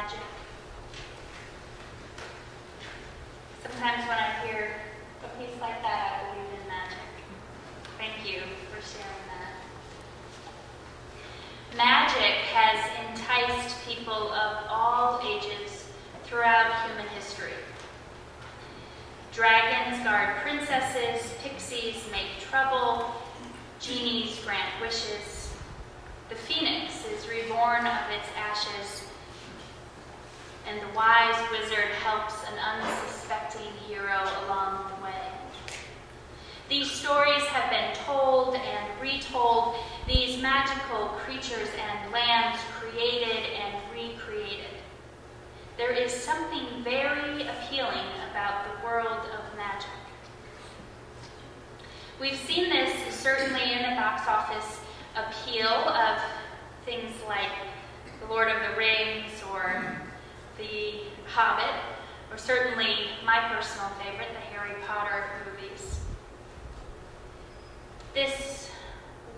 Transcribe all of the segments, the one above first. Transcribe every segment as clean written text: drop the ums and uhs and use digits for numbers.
magic. Sometimes when I hear a piece like that, I believe in magic. Thank you for sharing that. Magic has enticed people of all ages throughout human history. Dragons guard princesses, pixies make trouble, genies grant wishes. The phoenix is reborn of its ashes, and the wise wizard helps an unsuspecting hero along the way. These stories have been told and retold, these magical creatures and lands created and recreated. There is something very appealing about the world of magic. We've seen this certainly in the box office appeal of things like The Lord of the Rings or The Hobbit, or certainly my personal favorite, the Harry Potter movies. This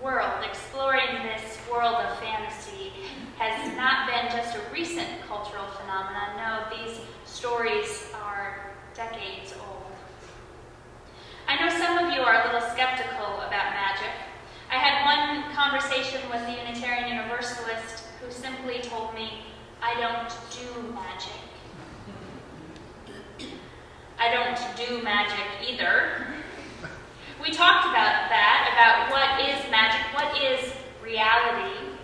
world, exploring this world of fantasy, has not been just a recent cultural phenomenon. No, these stories are decades old. I know some of you are a little skeptical about magic. I had one conversation with a Unitarian Universalist who simply told me, I don't do magic. I don't do magic either. We talked about that, about what is magic, what is reality,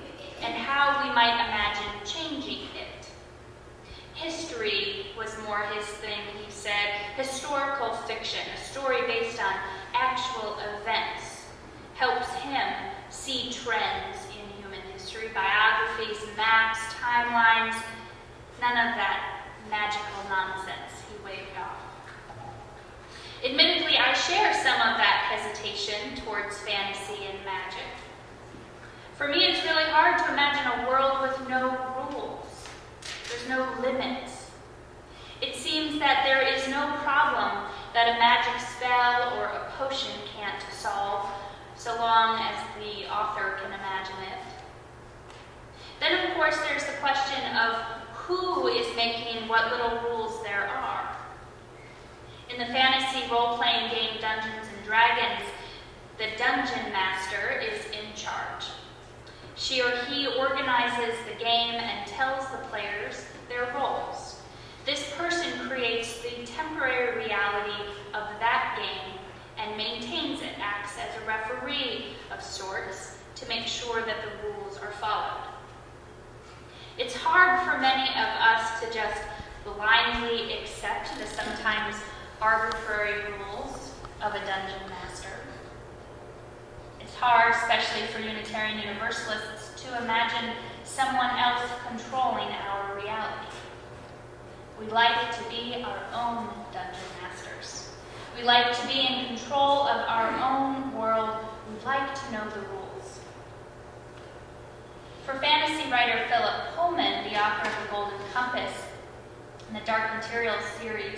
and how we might imagine changing it. History was more his thing, he said. Historical fiction, a story based on actual events, helps him see trends in human history, biographies, maps, timelines, none of that magical nonsense he waved off. Admittedly, I share some of that hesitation towards fantasy and magic. For me, it's really hard to imagine a world with no rules. There's no limits. It seems that there is no problem that a magic spell or a potion can't solve, so long as the author can imagine it. Then, of course, there's the question of who is making what little rules there are. In the fantasy role-playing game Dungeons & Dragons, the dungeon master is in charge. She or he organizes the game and tells the players their roles. This person creates the temporary reality of that game and maintains it, acts as a referee of sorts to make sure that the rules are followed. It's hard for many of us to just blindly accept the sometimes arbitrary rules of a dungeon master. It's hard, especially for Unitarian Universalists, to imagine someone else controlling our reality. We like to be our own dungeon masters. We like to be in control of our own world. We like to know the rules. For fantasy writer Philip Pullman, the author of The Golden Compass and the Dark Materials series,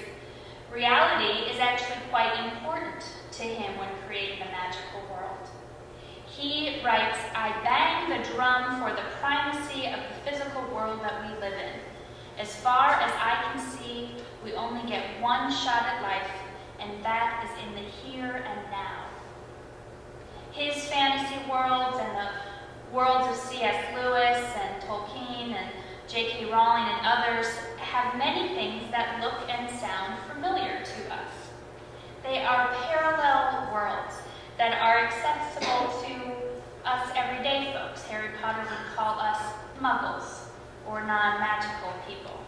reality is actually quite important to him when creating a magical world. He writes, I bang the drum for the primacy of the physical world that we live in. As far as I can see, we only get one shot at life, and that is in the here and now. His fantasy worlds and the worlds of C.S. Lewis and Tolkien and J.K. Rowling and others have many things that look and sound familiar to us. They are parallel worlds that are accessible to us everyday folks. Harry Potter would call us muggles or non-magical people.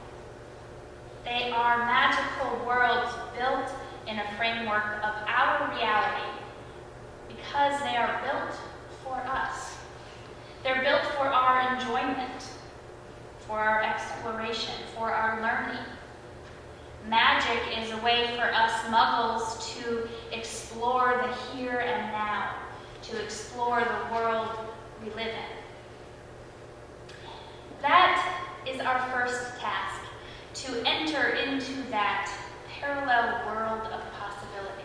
They are magical worlds built in a framework of our reality because they are built for us. They're built for our enjoyment, for our exploration, for our learning. Magic is a way for us muggles to explore the here and now, to explore the world we live in. That is our first task, to enter into that parallel world of possibility.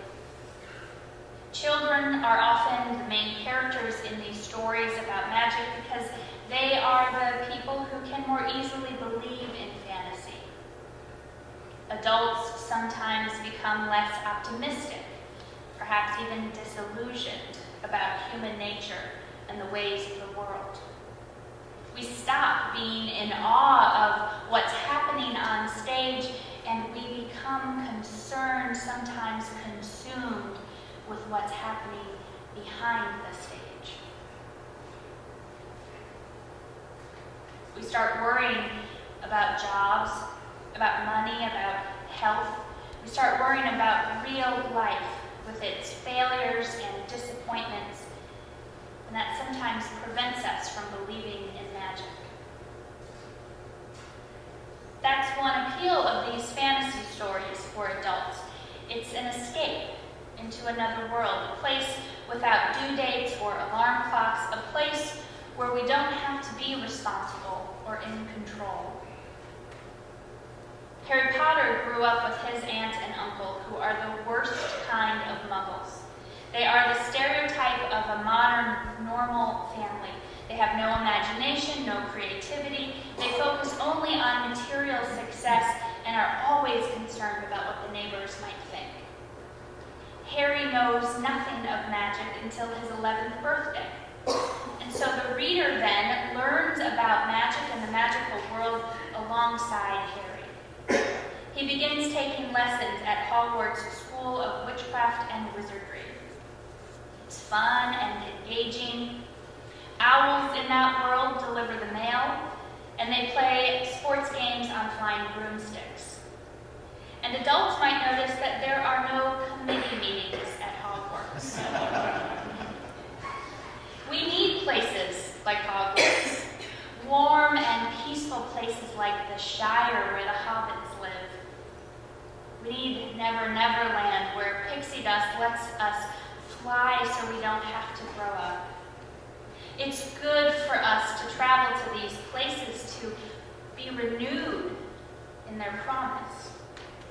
Children are often the main characters in these stories about magic because they are the people who can more easily believe in fantasy. Adults sometimes become less optimistic, perhaps even disillusioned about human nature and the ways of the world. We stop being in awe of what's happening on stage, and we become concerned, sometimes consumed with what's happening behind the stage. We start worrying about jobs, about money, about health. We start worrying about real life with its failures and disappointments, and that sometimes prevents us from believing in magic. That's one appeal of these fantasy stories for adults. It's an escape into another world, a place without due dates or alarm clocks, a place where we don't have to be responsible or in control. Harry Potter grew up with his aunt and uncle, who are the worst kind of muggles. They are the stereotype of a modern, normal family. They have no imagination, no creativity. They focus only on material success and are always concerned about what the neighbors might think. Harry knows nothing of magic until his 11th birthday. And so the reader then learns about magic and the magical world alongside Harry. He begins taking lessons at Hogwarts School of Witchcraft and Wizardry. It's fun and engaging. Owls in that world deliver the mail, and they play sports games on flying broomsticks. And adults might notice that there are no committee meetings at Hogwarts. We need places like Hogwarts, warm and peaceful places like the Shire where the hobbits live. We need Never Never Land, where pixie dust lets us fly so we don't have to grow up. It's good for us to travel to these places to be renewed in their promise.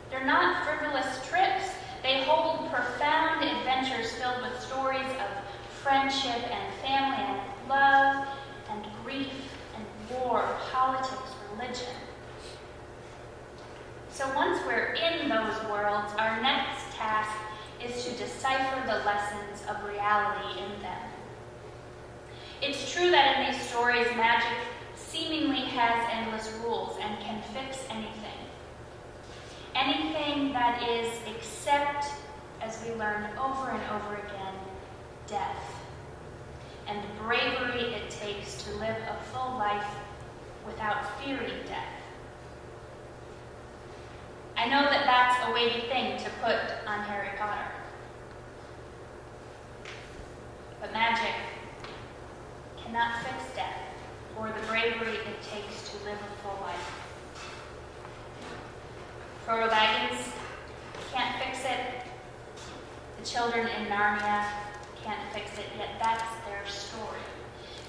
They're not frivolous trips. They hold profound adventures filled with stories of friendship and family and love and grief and war, politics, religion. So once we're in those worlds, our next task is to decipher the lessons of reality in them. It's true that in these stories, magic seemingly has endless rules and can fix anything. Anything that is, except, as we learn over and over again, death and the bravery it takes to live a full life without fearing death. I know that that's a weighty thing to put on Harry Potter. But magic cannot fix death or the bravery it takes to live a full life. Frodo Baggins can't fix it. The children in Narnia can't fix it, yet that's their story.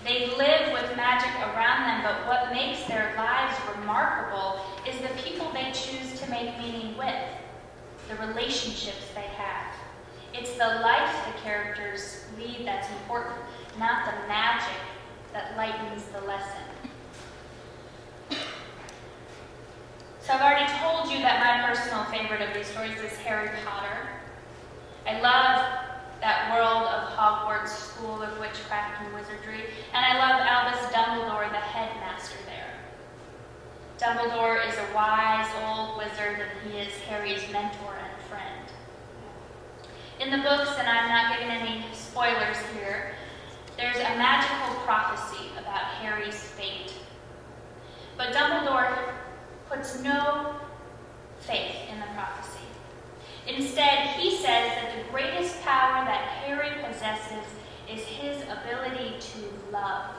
They live with magic around them, but what makes their lives remarkable is the people they choose to make meaning with, the relationships they have. It's the life the characters lead that's important, not the magic that lightens the lesson. So I've already told you that my personal favorite of these stories is Harry Potter. I love that world of Hogwarts School of Witchcraft and Wizardry, and I love Albus Dumbledore, the headmaster there. Dumbledore is a wise old wizard, and he is Harry's mentor and friend. In the books, and I'm not giving any spoilers here, there's a magical prophecy about Harry's fate. But Dumbledore puts no faith in the prophecy. Instead, he says that the greatest power that Harry possesses is his ability to love.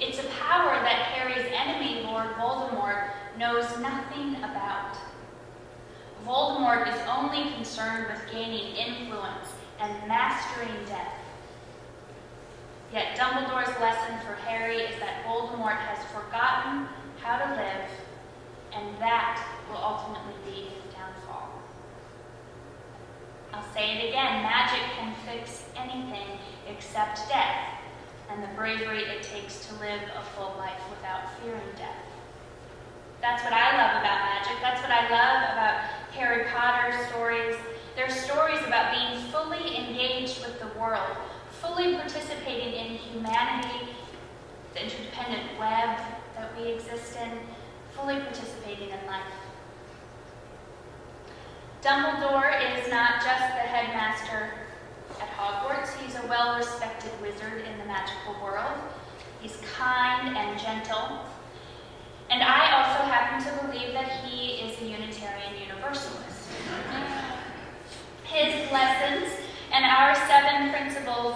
It's a power that Harry's enemy, Lord Voldemort, knows nothing about. Voldemort is only concerned with gaining influence and mastering death. Yet Dumbledore's lesson for Harry is that Voldemort has forgotten how to live, and that will ultimately be his downfall. I'll say it again, magic can fix anything except death, and the bravery it takes to live a full life without fearing death. That's what I love about magic. That's what I love about Harry Potter stories. They're stories about being fully engaged with the world, fully participating in humanity, the interdependent web that we exist in, fully participating in life. Dumbledore is not just the headmaster at Hogwarts. He's a well-respected wizard in the magical world. He's kind and gentle. And I also happen to believe that he is a Unitarian Universalist. His lessons and our 7 principles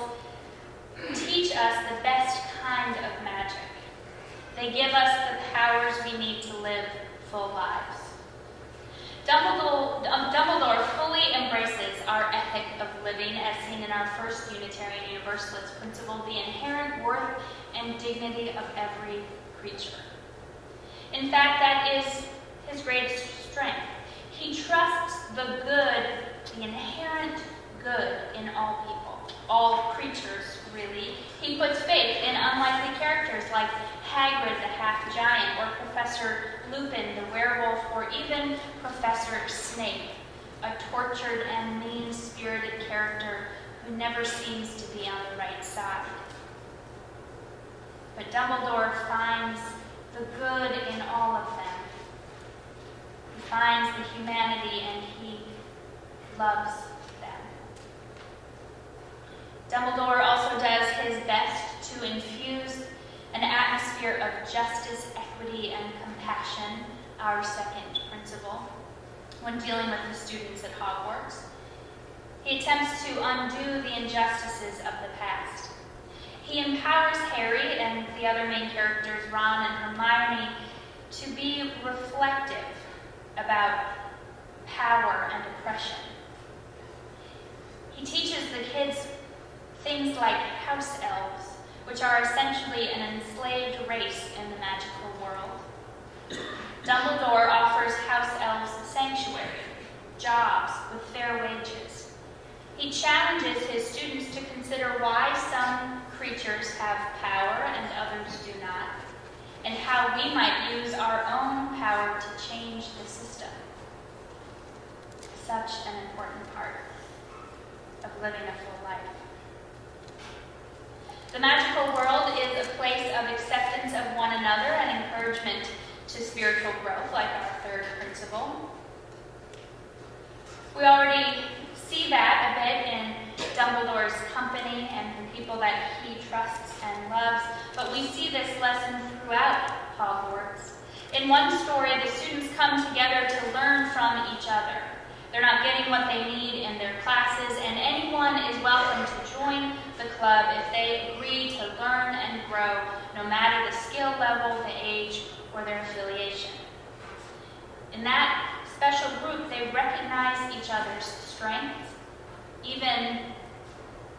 teach us the best kind of magic. They give us the powers we need to live full lives. Dumbledore fully embraces our ethic of living as seen in our first Unitarian Universalist principle, the inherent worth and dignity of every creature. In fact, that is his greatest strength. He trusts the good, the inherent good in all people, all creatures, really. He puts faith in unlikely characters like Hagrid the half-giant, or Professor Lupin the werewolf, or even Professor Snape, a tortured and mean-spirited character who never seems to be on the right side. But Dumbledore finds the good in all of them. He finds the humanity and he loves them. Dumbledore also does his best to infuse an atmosphere of justice, equity, and compassion, our second principle, when dealing with the students at Hogwarts. He attempts to undo the injustices of the past. He empowers Harry and the other main characters, Ron and Hermione, to be reflective about power and oppression. He teaches the kids things like house elves, which are essentially an enslaved race in the magical world. Dumbledore offers house elves sanctuary, jobs with fair wages. He challenges his students to consider why some creatures have power and others do not, and how we might use our own power to change the system. Such an important part of living a full life. The magical world is a place of acceptance of one another and encouragement to spiritual growth, like our third principle. We already see that a bit in Dumbledore's company and the people that he trusts and loves, but we see this lesson throughout Hogwarts. In one story, the students come together to learn from each other. They're not getting what they need in their classes, and anyone is welcome to join the club if they agree to learn and grow, no matter the skill level, the age, or their affiliation. In that special group, they recognize each other's strengths, even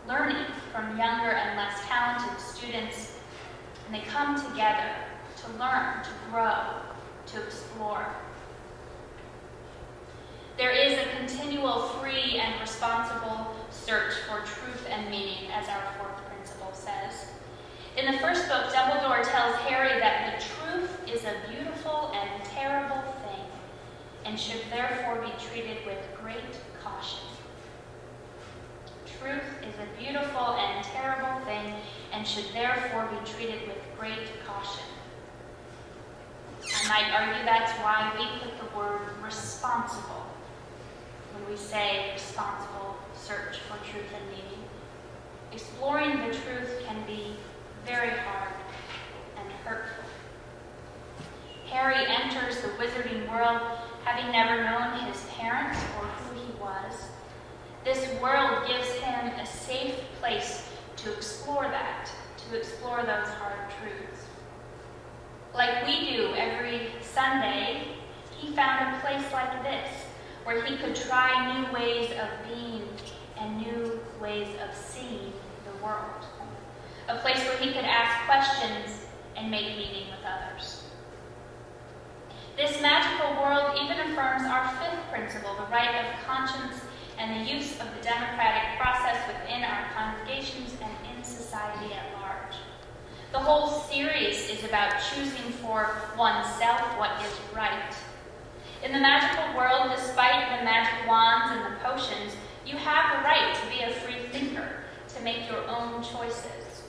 learning from younger and less talented students, and they come together to learn, to grow, to explore. There is a continual free and responsible search for truth and meaning, as our fourth principle says. In the first book, Dumbledore tells Harry that the truth is a beautiful and terrible thing, and should therefore be treated with great caution. Truth is a beautiful and terrible thing, and should therefore be treated with great caution. I might argue that's why we put the word responsible when we say responsible search for truth and meaning. Exploring the truth can be very hard and hurtful. Harry enters the wizarding world having never known his parents or who he was. This world gives him a safe place to explore that, to explore those hard truths. Like we do every Sunday, he found a place like this, where he could try new ways of being and new ways of seeing the world. A place where he could ask questions and make meaning with others. This magical world even affirms our fifth principle, the right of conscience and the use of the democratic process within our congregations and in society at large. The whole series is about choosing for oneself what is right. In the magical world, despite the magic wands and the potions, you have the right to be a free thinker, to make your own choices.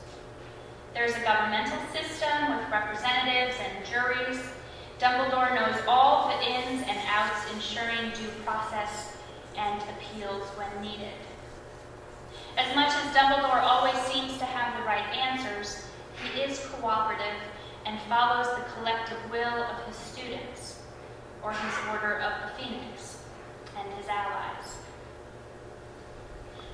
There's a governmental system with representatives and juries. Dumbledore knows all the ins and outs, ensuring due process and appeals when needed. As much as Dumbledore always seems to have the right answers, he is cooperative and follows the collective will of his students, or his Order of the Phoenix, and his allies.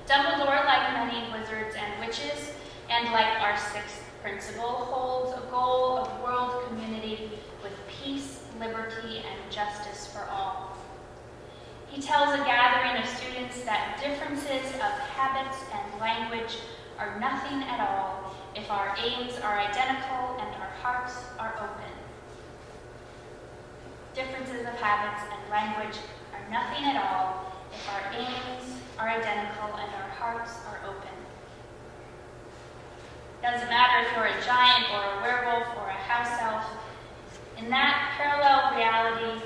Dumbledore, like many wizards and witches, and like our sixth principle, holds a goal of world community with peace, liberty, and justice for all. He tells a gathering of students that differences of habits and language are nothing at all if our aims are identical and our hearts are open. Differences of habits and language are nothing at all if our aims are identical and our hearts are open. Doesn't matter if you're a giant or a werewolf or a house elf. In that parallel reality,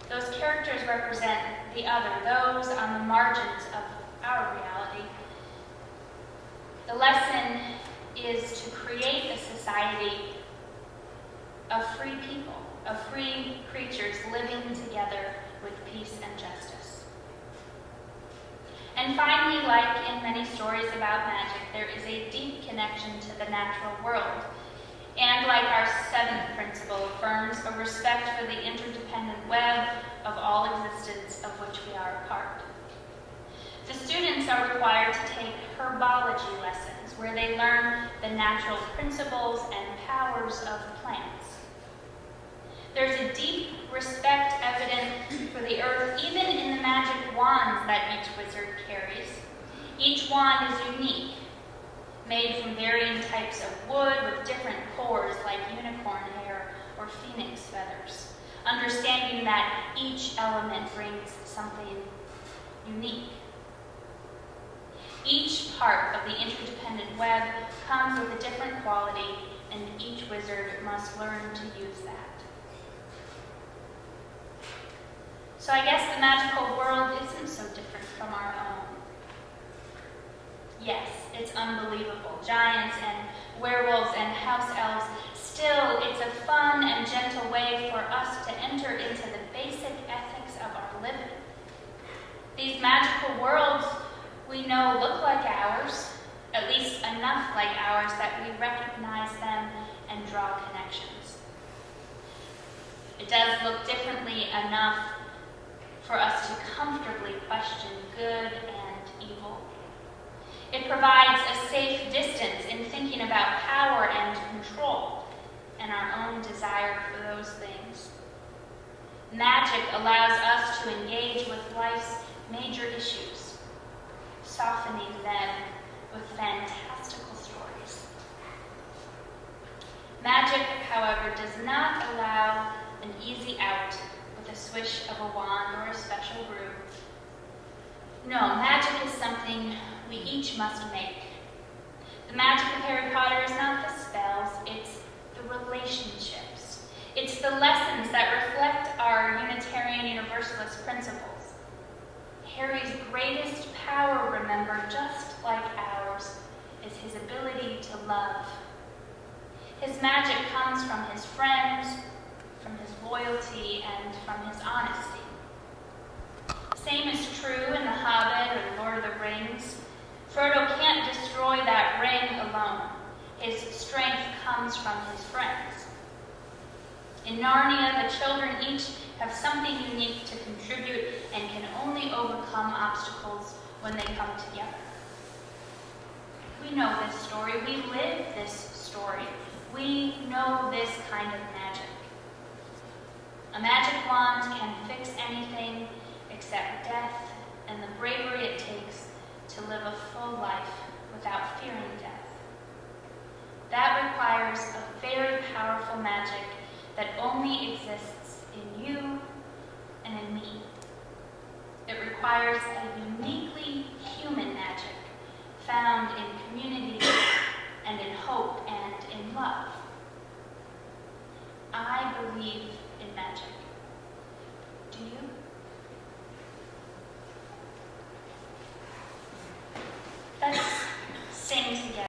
those characters represent the other, those on the margins of our reality. The lesson is to create a society of free people, of free creatures living together with peace and justice. And finally, like in many stories about magic, there is a deep connection to the natural world. And like our seventh principle affirms, a respect for the interdependent web of all existence of which we are a part. The students are required to take herbology lessons, where they learn the natural principles and powers of plants. There's a deep respect evident for the earth, even in the magic wands that each wizard carries. Each wand is unique, made from varying types of wood with different cores like unicorn hair or phoenix feathers, understanding that each element brings something unique. Each part of the interdependent web comes with a different quality, and each wizard must learn to use that. So I guess the magical world isn't so different from our own. Yes, it's unbelievable. Giants and werewolves and house elves. Still, it's a fun and gentle way for us to enter into the basic ethics of our living. These magical worlds we know look like ours, at least enough like ours that we recognize them and draw connections. It does look differently enough for us to comfortably question good and evil. It provides a safe distance in thinking about power and control and our own desire for those things. Magic allows us to engage with life's major issues, softening them with fantastical stories. Magic, however, does not allow an easy out with a swish of a wand or a special brew. No, magic is something we each must make. The magic of Harry Potter is not the spells, it's the relationships. It's the lessons that reflect our Unitarian Universalist principles. Harry's greatest power, remember, just like ours, is his ability to love. His magic comes from his friends, from his loyalty, and from his honesty. The same is true in The Hobbit or The Lord of the Rings. Frodo can't destroy that ring alone. His strength comes from his friends. In Narnia, the children each have something unique to contribute and can only overcome obstacles when they come together. We know this story. We live this story. We know this kind of magic. A magic wand can fix anything except death and the bravery it takes to live a full life without fearing death. That requires a very powerful magic that only exists in you and in me. It requires a uniquely human magic found in community and in hope and in love. believe in magic. Do you? Let's sing together.